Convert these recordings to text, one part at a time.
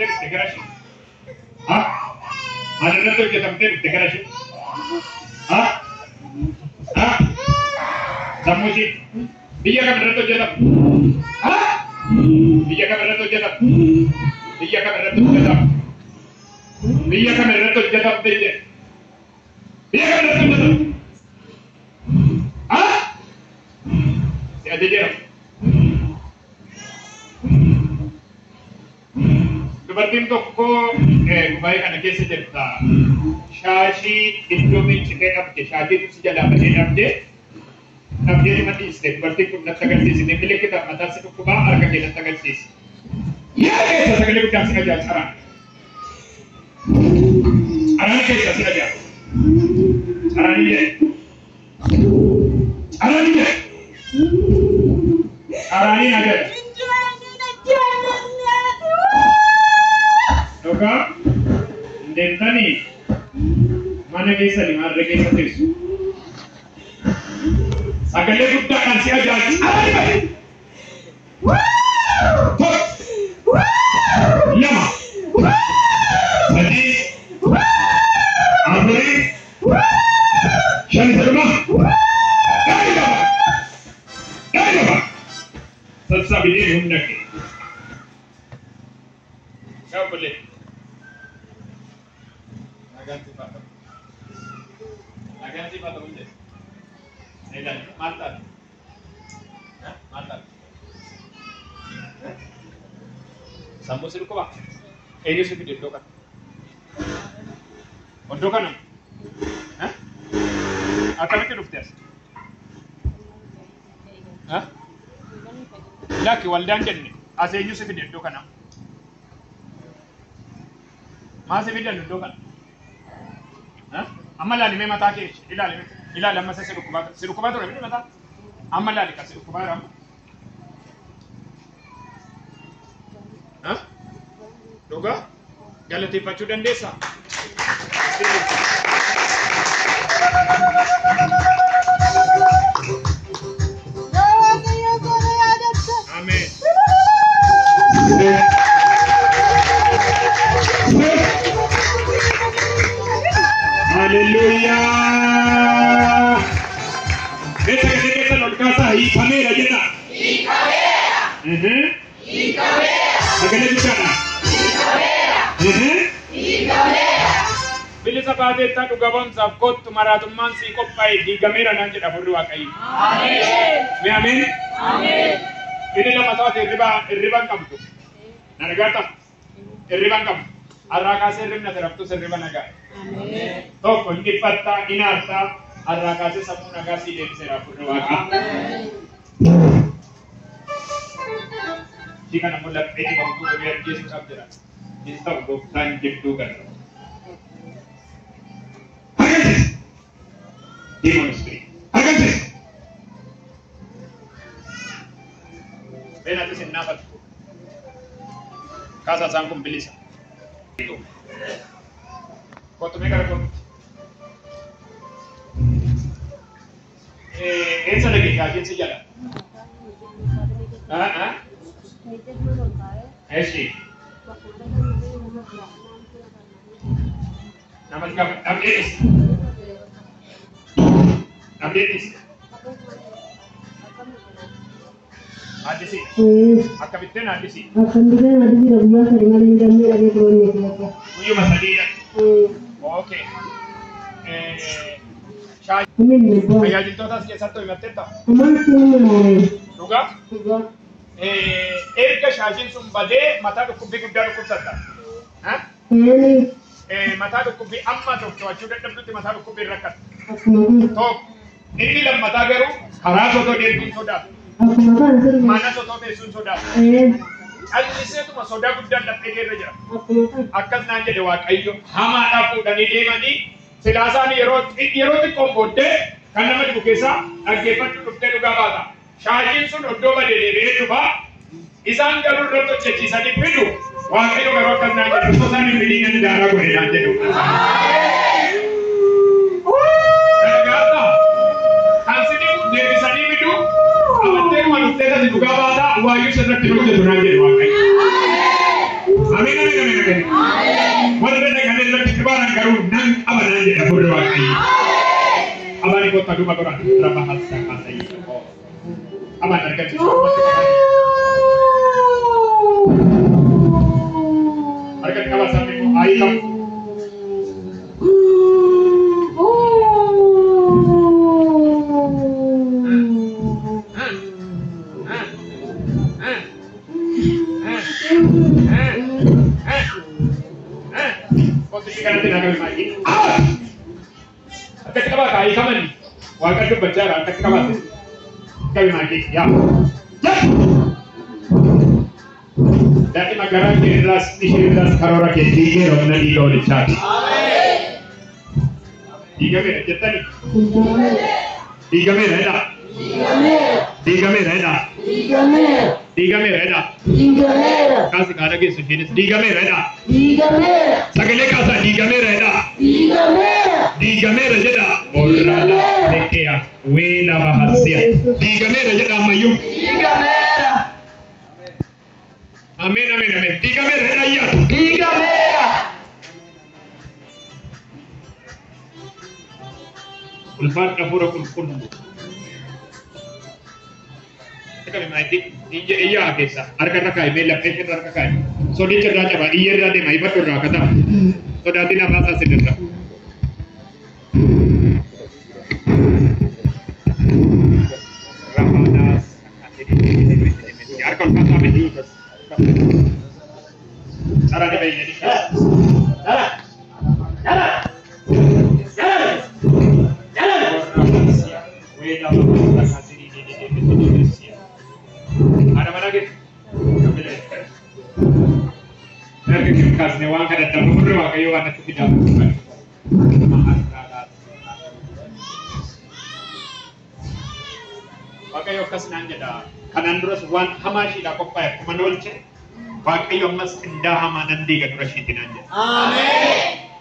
hojjetamtee dhufte gara ishee? Maal irratti hojjetamtee dhufte gara ishee? Sammuu ishee biyya kam irratti hojjetamu? Biyya kam irratti hojjetamu? Biyya kam irratti hojjetamu? Biyya kam irratti hojjetamte jedhe? Biyya kam irratti hojjetamu? Si ajajeera. Dubartiin tokko baay'ee kana keessa jirta. Shaashii iddoo miicitee dhabde, shaashiitu si jalaa badee dhabde, dhabdee nama dhiiste. Dubartiin kun natti agarsiisite. Milikkita mataan si dhukkubaa harka kee natti agarsiisi. Yaa keessa sagalee guddaan si ajaa'iba saraan. Saraan keessa si ajaa'iba. Saraan iyya. Saraan iyya. Saraan iyya. Doka, dentani mana keessa ni marre keessa teessu. Sagalee guddaadhaan si ajaa'iba. Lama, sadii, afurii, shan saduma, daa'ima. Sassaabinee hunda kee. Yaa obbolee. Naganti pada bunyi. Nelan, mantap. Mantap. Sambo siru ko ba? Eri se video kan. Ondo kan? Akam ke duftes? Laki waldan jenne. Ase enyu se video kan. Ma se video ndo kan. Amma laali mee mataa kee ilaali amma isa sirukubaa ture miti mataa amma laali ka sirukubaa ramu dhugaa galateeffachuu dandeessaa? Ameen. Hallelujah. Beta que te lo casa y camera llena. Y camera. Y camera. Agale bucana. Y camera. Y camera. Bilisa baade ta dugabon sab ko tumara tumman si ko pai di camera nan jeda furru akai. Amen. Me amen. Amen. Ini la mata riba kamtu. Nargata. Riba kam. Arraka serrimna taraftu serriba naga. Amen. Tokko ingifatta inarta arraka se samu naga si debsera furru akai. Amen. Jika namun lagi ini waktu biar Yesus sabda, kita bukan jebdukan. Demon spirit. Agantis. Bena tu senapa. Casa sangkum bilisa. Itu. Kau tu mereka kau. Esa lagi kajian sejalan. ऐसी नमस्कार अपडेट आज सी आपका बिट्टे ना आज सी रबिया करेंगे लेकिन मैं अभी बोल नहीं सकता मुझे मसाला ओके शायद भैया जी तो था जैसा तो मैं तेरा होगा erga shaajin sun bade mata dukkubi guddaa dhukkubsatta mata dukkubi amma tokko achuu dadhabdutti mata dukkubi rakkat tokko inni lammataa garuu karaa sotoo deemtuun sodaatu mana sotoo teessuun sodaatu calliseetuma sodaa guddaan dhaphee keerra jira akkas naan jedhe waaqayyo hamaadhaaf fuudhanii deemanii silaasaan yeroo xiqqoon booddee kan nama dhibu keessaa dhaggeeffachuu dhuftee dhugaa baata. Shaajin sun oddoo badee deebi'ee dhufa isaan garuu irratti hojjechiisanii fidu waaqayyo garuu akkas naan jedhu osoo isaan hin fidin daaraa godhe naan jedhu. Gargaarsa kan sinii deebisanii fidu amanteen waan dhuftee dhugaa baata waayyuu sirratti hojjetu naan jedhu waaqayyo. Amin. Wala na kanila tibaran karon nang abanan ya burwa kai. Abani ko taduma ko trabajar sa casa ito. Abanan ka dito. Arkan kawasan mo ay lang. Kai kaman warga ke bicara tak kawan kami mati ya dari negara keras karora ke dige romna di dole chat diga mere jetani diga mere kasi kada ke sujine diga mere sagale kasa diga mere jeda Morada dekea wela bahasia diga mere jeda mayum amin diga mere ya diga mere ulfat kafura kullu sekali maiti iya kesa arka kai mela peke arka kai so di cerda coba iya rade mai batur kata so dati na bahasa sedera Ramadas arka kata medi cara de bayi ni ada mana lagi? Nanti kita kasih uang ke dalam berapa kayu anak tidak bukan. Pakai yokas nanya dah. Kanan terus wan hamashi dah kopai kumanolce. Pakai yomas indah hamanan di kan rasitin nanya. Amin.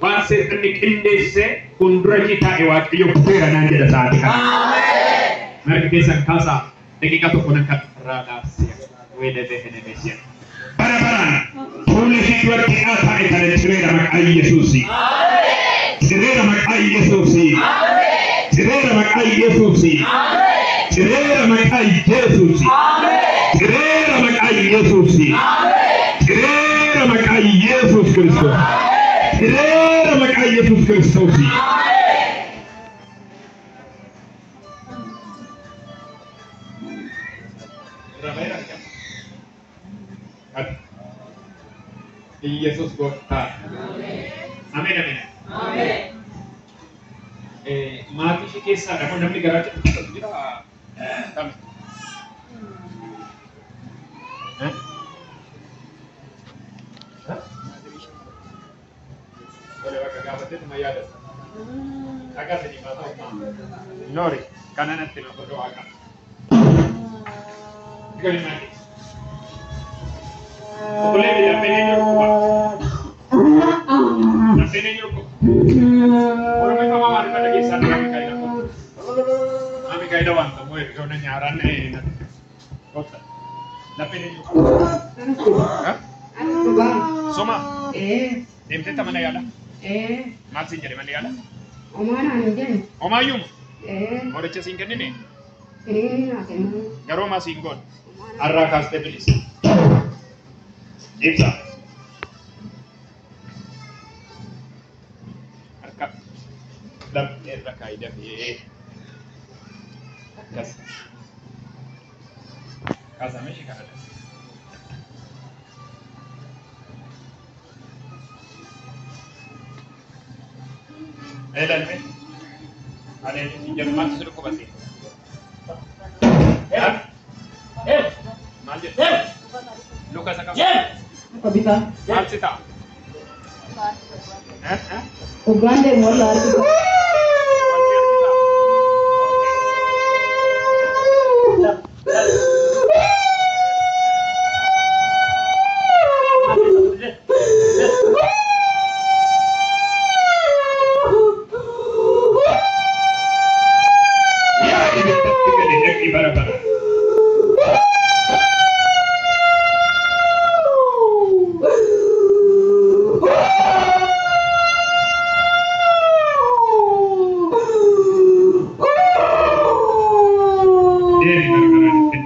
Wan setenik indese kundra kita ewat yopera nanya dah saat ini. Amin. Mari kita sangkasa. Dekika to kunan kat rada sia wede behene mesia para pule situar ki ata etare sirera mak ay yesusi amen sirera mak ay yesusi amen sirera mak ay yesusi amen sirera mak ay yesusi amen sirera mak ay yesusi amen sirera mak ay yesus Kristus amen sirera mak ay yesus Kristus amen Yesus gota. Amin. Mati si kisah. Namun demi negara kita. Kami. Boleh pakai gawat itu mayada. Agak sedih mata. Nori. Kanan nanti nak berdoa kan. Kali mati. Boleh bila pengen rumah. Nak pengen rumah. Orang mereka mawar pada kisah kami kaya dah. Kami kaya dah wan, semua itu orang nyaran kota. Nak pengen rumah. Soma. Demte mana ya dah? Masih jadi mana ya dah? Omana njen. Omayum. Orang cesingkan ini. Ini nak ini. Garo masih ingkon. Arra kaste belis. Ibsa. Arka. Dam erra kaida be. Kas. Casa mexe cara. Elan me. Ale jangan mati suruh ko basi. Manje. Lukas akam. Apa bisa? Marsita. Ugande mola.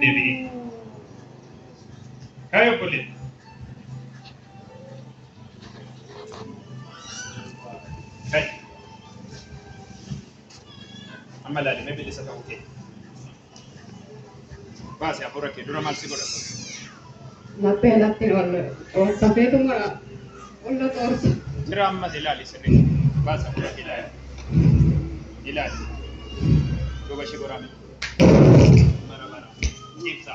deebi'ee. Kaayoo kolee. Kai. Amma laalimee bilisa ta'uu kee. Baasii hafuura kee dura maal si godhatu? Laphee lafti ol safeetuma olla toorsa. Jira ammas ilaali sirrii. Baasii hafuura kee ilaali. Ilaali. Duuba ishee goraame. Mara. Ibsa.